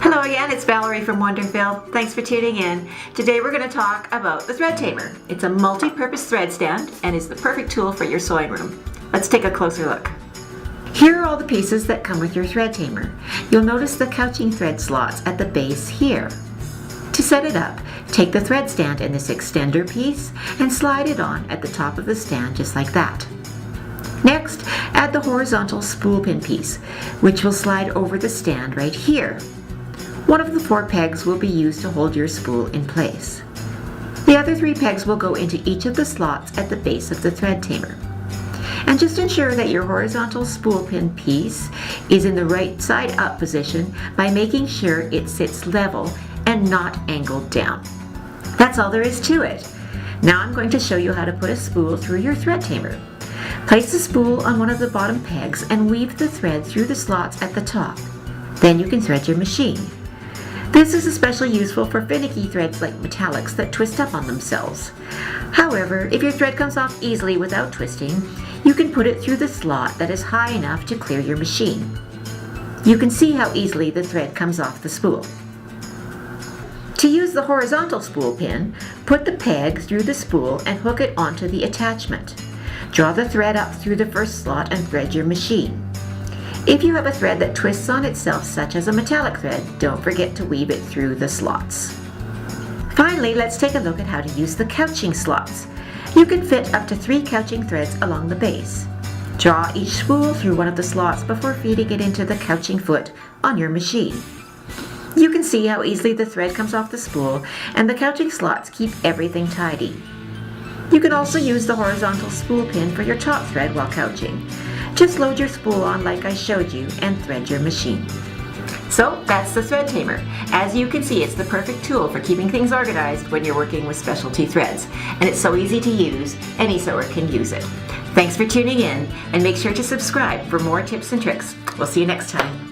Hello again, it's Valerie from Wonderful. Thanks for tuning in. Today we're going to talk about the Thread Tamer. It's a multi-purpose thread stand and is the perfect tool for your sewing room. Let's take a closer look. Here are all the pieces that come with your Thread Tamer. You'll notice the couching thread slots at the base here. To set it up, take the thread stand in this extender piece and slide it on at the top of the stand just like that. Next, add the horizontal spool pin piece, which will slide over the stand right here. One of the 4 pegs will be used to hold your spool in place. The other 3 pegs will go into each of the slots at the base of the Thread Tamer. And just ensure that your horizontal spool pin piece is in the right side up position by making sure it sits level and not angled down. That's all there is to it. Now I'm going to show you how to put a spool through your Thread Tamer. Place the spool on one of the bottom pegs and weave the thread through the slots at the top. Then you can thread your machine. This is especially useful for finicky threads like metallics that twist up on themselves. However, if your thread comes off easily without twisting, you can put it through the slot that is high enough to clear your machine. You can see how easily the thread comes off the spool. To use the horizontal spool pin, put the peg through the spool and hook it onto the attachment. Draw the thread up through the first slot and thread your machine. If you have a thread that twists on itself, such as a metallic thread, don't forget to weave it through the slots. Finally, let's take a look at how to use the couching slots. You can fit up to 3 couching threads along the base. Draw each spool through one of the slots before feeding it into the couching foot on your machine. You can see how easily the thread comes off the spool, and the couching slots keep everything tidy. You can also use the horizontal spool pin for your top thread while couching. Just load your spool on like I showed you and thread your machine. So that's the Thread Tamer. As you can see, it's the perfect tool for keeping things organized when you're working with specialty threads. And it's so easy to use, any sewer can use it. Thanks for tuning in, and make sure to subscribe for more tips and tricks. We'll see you next time.